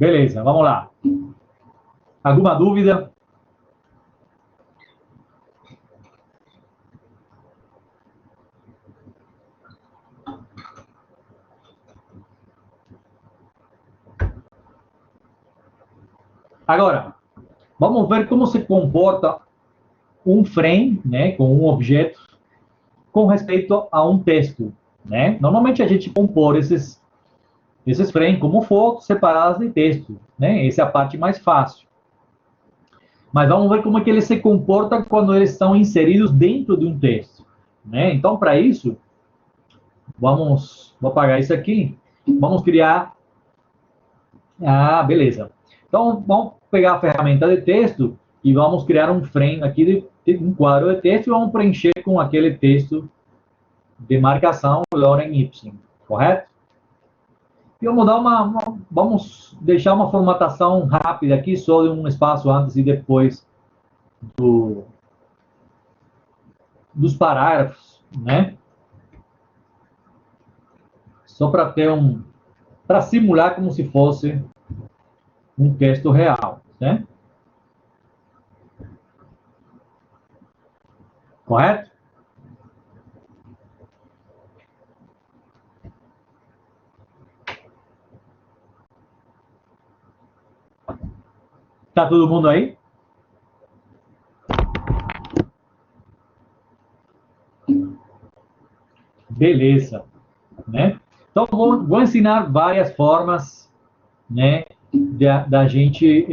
Beleza, vamos lá. Alguma dúvida? Agora, vamos ver como se comporta um frame, né, com um objeto, com respeito a um texto, né? Normalmente a gente compõe esses frames como fotos separadas de texto, né? Essa é a parte mais fácil. Mas vamos ver como é que ele se comporta quando eles estão inseridos dentro de um texto, né? Então, para isso, vou apagar isso aqui, vamos criar, beleza. Então, vamos pegar a ferramenta de texto e vamos criar um frame aqui de um quadro de texto e vamos preencher com aquele texto de marcação Lorem Ipsum, correto? E vamos deixar uma formatação rápida aqui, só de um espaço antes e depois dos parágrafos, né? Só para ter para simular como se fosse um texto real, né? Correto? Tá todo mundo aí? Beleza, né? Então, vou ensinar várias formas, né, da gente...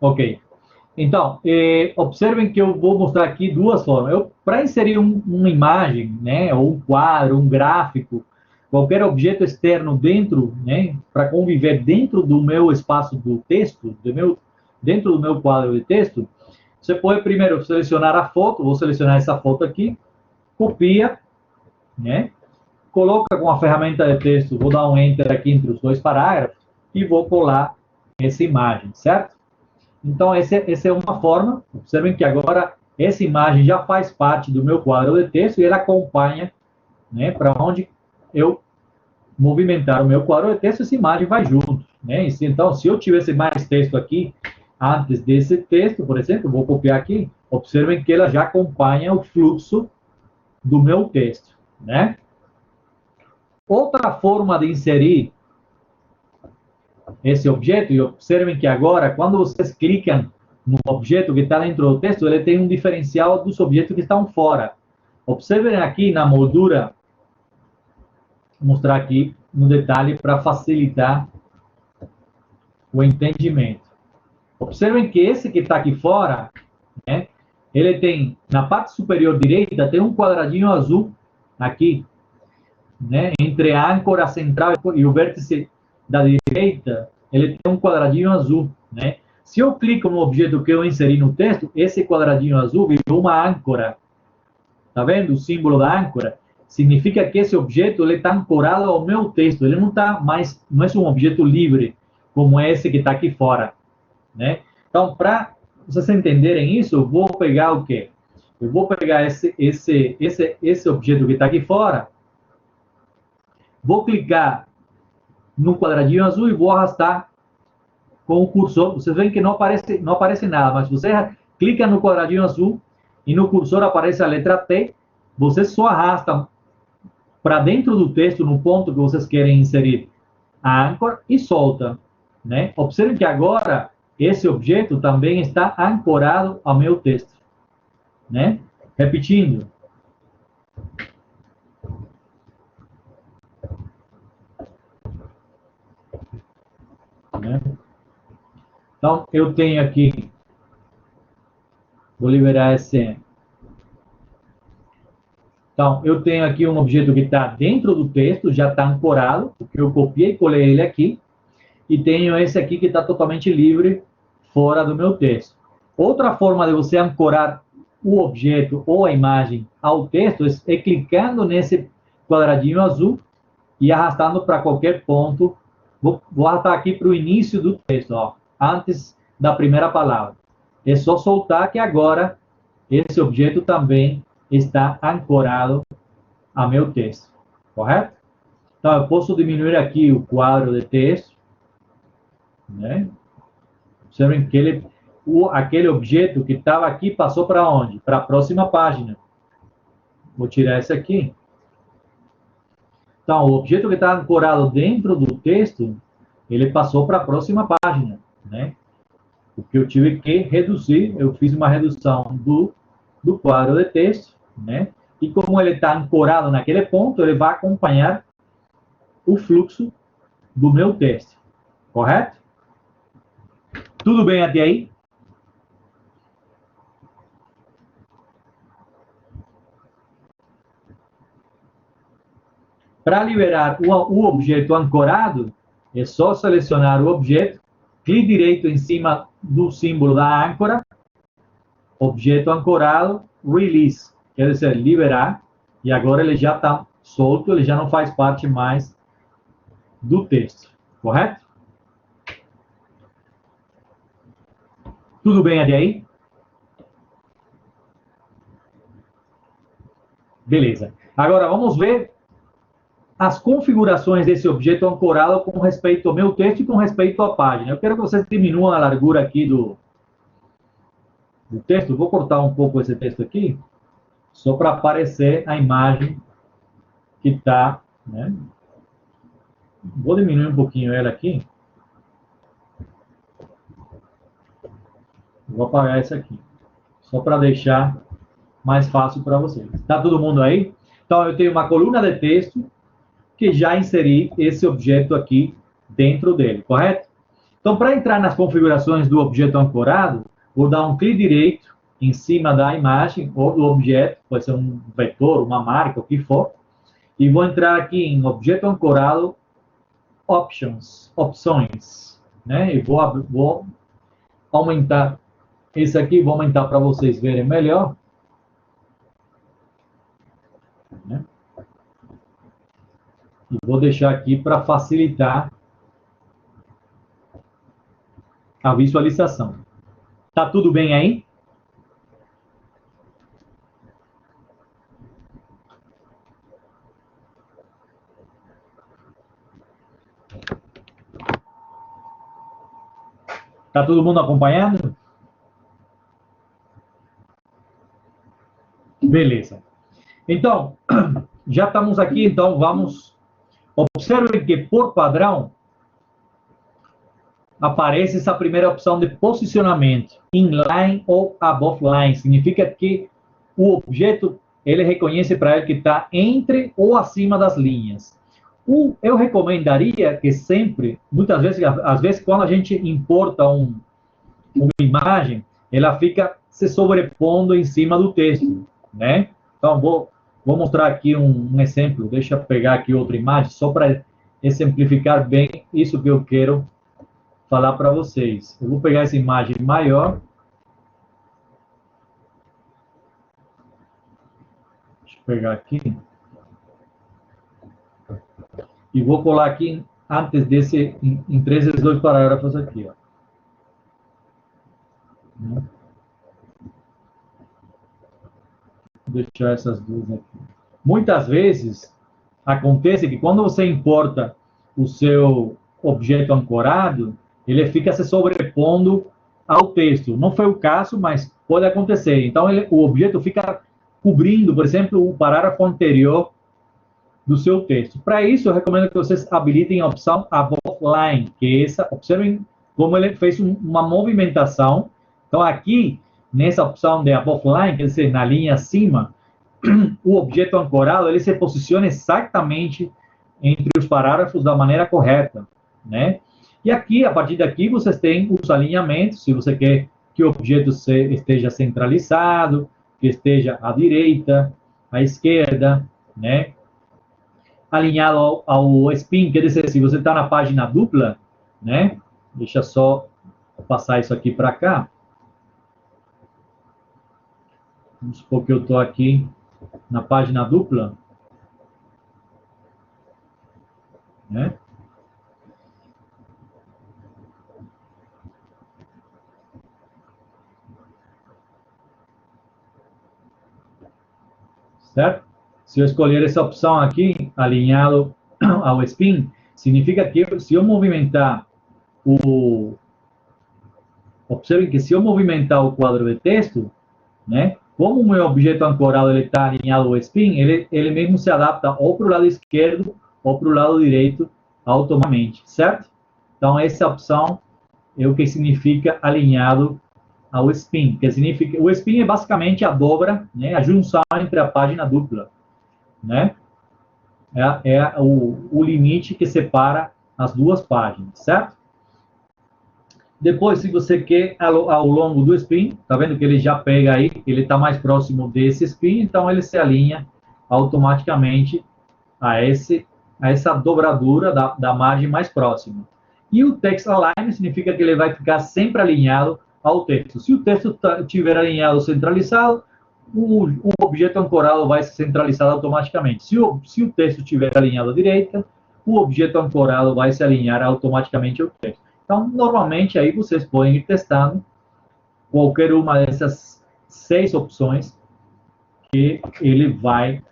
Ok. Então, observem que eu vou mostrar aqui duas formas. Para inserir uma imagem, né, ou um quadro, um gráfico, qualquer objeto externo dentro, né, para conviver dentro do meu espaço do texto, dentro do meu quadro de texto, você pode primeiro selecionar a foto, vou selecionar essa foto aqui, copia, né, coloca com a ferramenta de texto, vou dar um Enter aqui entre os dois parágrafos e vou colar essa imagem, certo? Então, essa é uma forma. Observem que agora essa imagem já faz parte do meu quadro de texto e ela acompanha, né, para onde eu movimentar o meu quadro de texto, essa imagem vai junto, né? Então, se eu tivesse mais texto aqui, antes desse texto, por exemplo, vou copiar aqui, observem que ela já acompanha o fluxo do meu texto, né? Outra forma de inserir esse objeto, e observem que agora, quando vocês clicam no objeto que está dentro do texto, ele tem um diferencial dos objetos que estão fora. Observem aqui na moldura, vou mostrar aqui no detalhe para facilitar o entendimento. Observem que esse que está aqui fora, né, ele tem, na parte superior direita, tem um quadradinho azul aqui, né, entre a âncora central e o vértice da direita, ele tem um quadradinho azul, né? Se eu clico no objeto que eu inseri no texto, esse quadradinho azul virou uma âncora. Tá vendo? O símbolo da âncora significa que esse objeto ele está ancorado ao meu texto. Ele não tá mais, não é um objeto livre como esse que está aqui fora, né? Então, para vocês entenderem isso, eu vou pegar o quê? Eu vou pegar esse objeto que está aqui fora, vou clicar no quadradinho azul e vou arrastar com o cursor. Vocês veem que não aparece nada, mas você clica no quadradinho azul e no cursor aparece a letra T, você só arrasta para dentro do texto, no ponto que vocês querem inserir a âncora e solta, né? Observem que agora esse objeto também está ancorado ao meu texto, né? Repetindo. Né? Então, eu tenho aqui, vou liberar esse. Então, eu tenho aqui um objeto que está dentro do texto, já está ancorado, porque eu copiei e colei ele aqui, e tenho esse aqui que está totalmente livre, fora do meu texto. Outra forma de você ancorar o objeto ou a imagem ao texto é clicando nesse quadradinho azul e arrastando para qualquer ponto. Vou arrastar aqui para o início do texto, ó, antes da primeira palavra. É só soltar que agora esse objeto também está ancorado ao meu texto, correto? Então, eu posso diminuir aqui o quadro de texto, né? Observem que aquele objeto que estava aqui passou para onde? Para a próxima página. Vou tirar esse aqui. Então, o objeto que está ancorado dentro do texto, ele passou para a próxima página, né? Porque eu tive que reduzir, eu fiz uma redução do quadro de texto, né? E como ele está ancorado naquele ponto, ele vai acompanhar o fluxo do meu texto, correto? Tudo bem até aí? Para liberar o objeto ancorado, é só selecionar o objeto, clique direito em cima do símbolo da âncora, objeto ancorado, release, quer dizer, liberar, e agora ele já está solto, ele já não faz parte mais do texto, correto? Tudo bem até aí? Beleza. Agora vamos ver as configurações desse objeto ancorado com respeito ao meu texto e com respeito à página. Eu quero que vocês diminuam a largura aqui do texto. Vou cortar um pouco esse texto aqui, só para aparecer a imagem que está, né? Vou diminuir um pouquinho ela aqui. Vou apagar essa aqui, só para deixar mais fácil para vocês. Está todo mundo aí? Então, eu tenho uma coluna de texto que já inseri esse objeto aqui dentro dele, correto? Então, para entrar nas configurações do objeto ancorado, vou dar um clique direito em cima da imagem ou do objeto, pode ser um vetor, uma marca, o que for, e vou entrar aqui em objeto ancorado, options, opções, né? E vou aumentar esse aqui, vou aumentar para vocês verem melhor, né? E vou deixar aqui para facilitar a visualização. Tá tudo bem aí? Tá todo mundo acompanhando? Beleza. Então, já estamos aqui, então vamos... Observe que, por padrão, aparece essa primeira opção de posicionamento, inline ou above line. Significa que o objeto, ele reconhece para ele que está entre ou acima das linhas. Eu recomendaria que sempre, muitas vezes, às vezes, quando a gente importa uma imagem, ela fica se sobrepondo em cima do texto, né? Então, vou mostrar aqui um exemplo. Deixa eu pegar aqui outra imagem, só para exemplificar bem isso que eu quero falar para vocês. Eu vou pegar essa imagem maior. Deixa eu pegar aqui. E vou colar aqui antes desse, entre esses dois parágrafos aqui, ó. Vou deixar essas duas aqui. Muitas vezes, acontece que quando você importa o seu objeto ancorado, ele fica se sobrepondo ao texto. Não foi o caso, mas pode acontecer. Então, o objeto fica cobrindo, por exemplo, o parágrafo anterior do seu texto. Para isso, eu recomendo que vocês habilitem a opção Above Line, que é essa, observem como ele fez uma movimentação. Então, aqui, nessa opção de Above Line, quer dizer, na linha acima, o objeto ancorado, ele se posiciona exatamente entre os parágrafos da maneira correta, né? E aqui, a partir daqui, vocês têm os alinhamentos, se você quer que o objeto esteja centralizado, que esteja à direita, à esquerda, né? Alinhado ao spin, quer dizer, se você está na página dupla, né? Deixa só passar isso aqui para cá. Vamos supor que eu estou aqui na página dupla, né? Certo? Se eu escolher essa opção aqui, alinhado ao spin, significa que se eu movimentar observem que se eu movimentar o quadro de texto, né, como o meu objeto ancorado está alinhado ao spin, ele mesmo se adapta ou para o lado esquerdo ou para o lado direito automaticamente, certo? Então, essa opção é o que significa alinhado ao spin, que significa, o spin é basicamente a dobra, né, a junção entre a página dupla, né? É o limite que separa as duas páginas, certo? Depois, se você quer ao longo do spin, tá vendo que ele já pega aí, ele está mais próximo desse spin, então ele se alinha automaticamente a essa dobradura da margem mais próxima. E o text align significa que ele vai ficar sempre alinhado ao texto. Se o texto estiver alinhado centralizado, o objeto ancorado vai ser centralizado automaticamente. Se o texto estiver alinhado à direita, o objeto ancorado vai se alinhar automaticamente ao texto. Então, normalmente, aí vocês podem ir testando qualquer uma dessas 6 opções que ele vai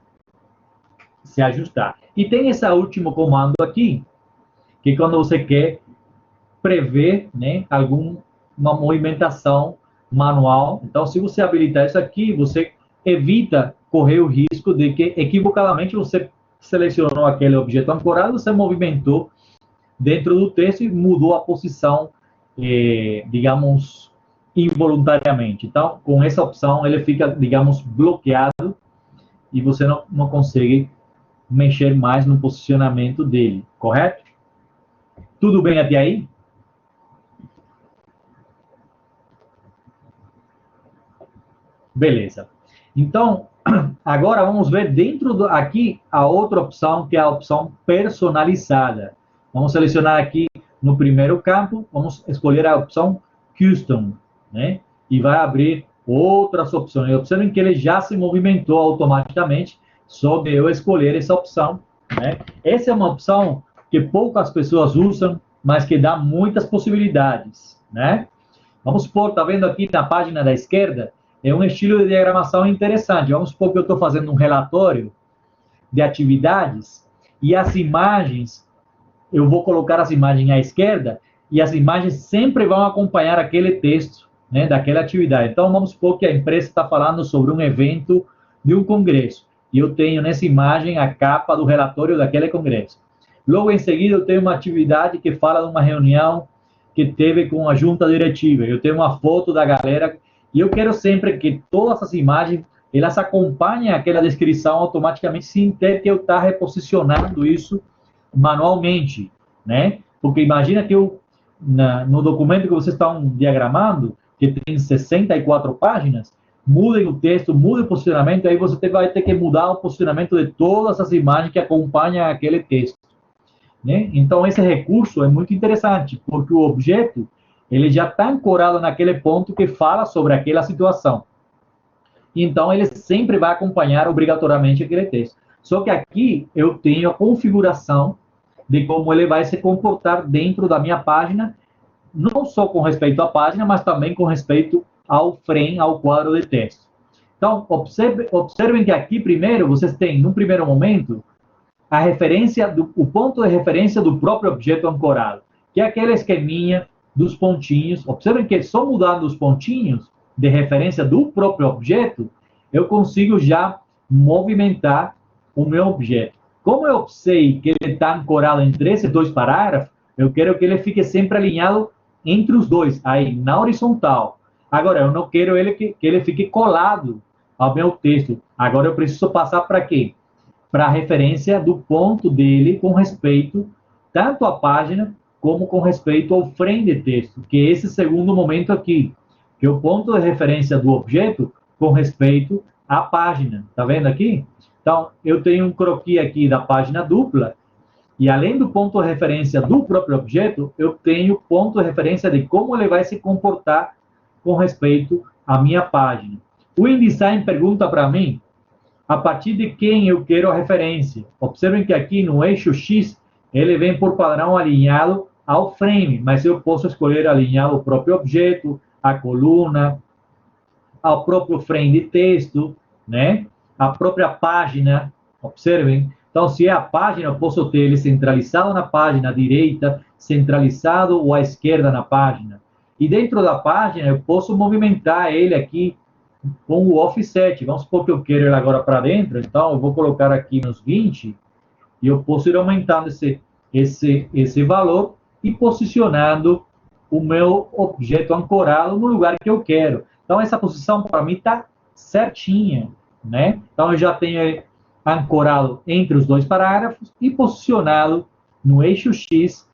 se ajustar. E tem esse último comando aqui, que quando você quer prever, né, alguma movimentação manual. Então, se você habilitar isso aqui, você evita correr o risco de que, equivocadamente, você selecionou aquele objeto ancorado, você movimentou dentro do texto e mudou a posição, digamos, involuntariamente. Então, com essa opção, ele fica, digamos, bloqueado e você não consegue mexer mais no posicionamento dele, correto? Tudo bem até aí? Beleza. Então, agora vamos ver dentro aqui a outra opção, que é a opção personalizada. Vamos selecionar aqui no primeiro campo, vamos escolher a opção Custom, né? E vai abrir outras opções. Observem que ele já se movimentou automaticamente, só de eu escolher essa opção, né? Essa é uma opção que poucas pessoas usam, mas que dá muitas possibilidades, né? Vamos supor, tá vendo aqui na página da esquerda, é um estilo de diagramação interessante. Vamos supor que eu estou fazendo um relatório de atividades e as imagens, eu vou colocar as imagens à esquerda e as imagens sempre vão acompanhar aquele texto, né, daquela atividade. Então, vamos supor que a empresa está falando sobre um evento de um congresso e eu tenho nessa imagem a capa do relatório daquele congresso. Logo em seguida, eu tenho uma atividade que fala de uma reunião que teve com a junta diretiva. Eu tenho uma foto da galera e eu quero sempre que todas as imagens elas acompanhem aquela descrição automaticamente, sem ter que eu estar reposicionando isso manualmente, né? Porque imagina que no documento que vocês estão diagramando, que tem 64 páginas, mudem o texto, mudem o posicionamento, aí você vai ter que mudar o posicionamento de todas as imagens que acompanham aquele texto, né? Então, esse recurso é muito interessante, porque o objeto ele já está ancorado naquele ponto que fala sobre aquela situação. Então, ele sempre vai acompanhar obrigatoriamente aquele texto. Só que aqui eu tenho a configuração de como ele vai se comportar dentro da minha página, não só com respeito à página, mas também com respeito ao frame, ao quadro de texto. Então, observem que aqui primeiro vocês têm, num primeiro momento, a referência, o ponto de referência do próprio objeto ancorado, que é aquele esqueminha dos pontinhos. Observem que só mudando os pontinhos de referência do próprio objeto, eu consigo já movimentar o meu objeto. Como eu sei que ele está ancorado entre esses dois parágrafos, eu quero que ele fique sempre alinhado entre os dois, aí na horizontal. Agora, eu não quero que ele fique colado ao meu texto. Agora, eu preciso passar para quê? Para a referência do ponto dele com respeito tanto à página como com respeito ao frame de texto, que é esse segundo momento aqui, que é o ponto de referência do objeto com respeito à página. Tá vendo aqui? Então, eu tenho um croquis aqui da página dupla, e além do ponto de referência do próprio objeto, eu tenho ponto de referência de como ele vai se comportar com respeito à minha página. O InDesign pergunta para mim a partir de quem eu quero a referência. Observem que aqui no eixo X, ele vem por padrão alinhado ao frame, mas eu posso escolher alinhar o próprio objeto, a coluna, ao próprio frame de texto, né? A própria página, observem. Então, se é a página, eu posso ter ele centralizado na página direita, centralizado ou à esquerda na página. E dentro da página, eu posso movimentar ele aqui com o offset. Vamos supor que eu quero ele agora para dentro, então eu vou colocar aqui nos 20 e eu posso ir aumentando esse valor e posicionando o meu objeto ancorado no lugar que eu quero. Então, essa posição para mim está certinha, né? Então, eu já tenho ancorado entre os dois parágrafos e posicionado no eixo X,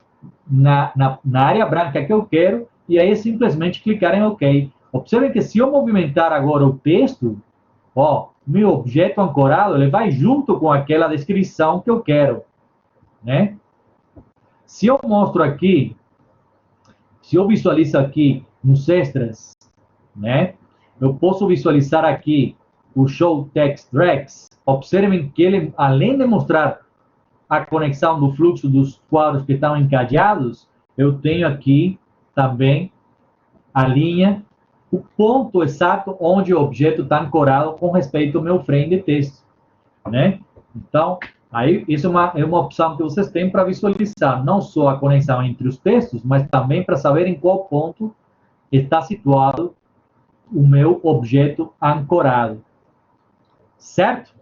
na área branca que eu quero, e aí é simplesmente clicar em OK. Observem que se eu movimentar agora o texto, ó, meu objeto ancorado, ele vai junto com aquela descrição que eu quero, né? Se eu mostro aqui, se eu visualizo aqui nos extras, né? Eu posso visualizar aqui o Show Text Tracks. Observem que ele, além de mostrar a conexão do fluxo dos quadros que estão encadeados, eu tenho aqui também a linha, o ponto exato onde o objeto está ancorado com respeito ao meu frame de texto, né? Então, aí isso é uma opção que vocês têm para visualizar não só a conexão entre os textos, mas também para saber em qual ponto está situado o meu objeto ancorado. Certo?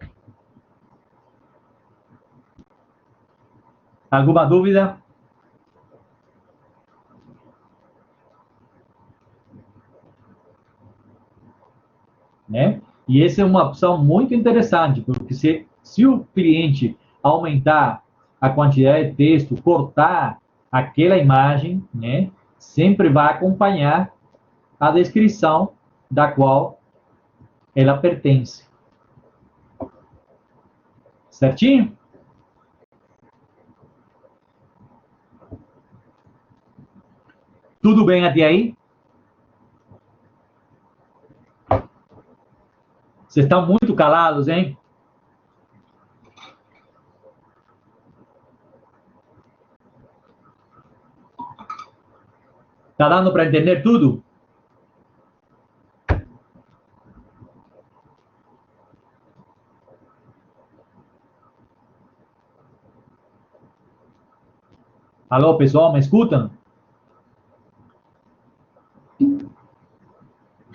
Alguma dúvida? Né? E essa é uma opção muito interessante, porque se o cliente aumentar a quantidade de texto, cortar aquela imagem, né, sempre vai acompanhar a descrição da qual ela pertence. Certinho? Tudo bem até aí? Vocês estão muito calados, hein? Tá dando para entender tudo? Alô, pessoal, me escutam?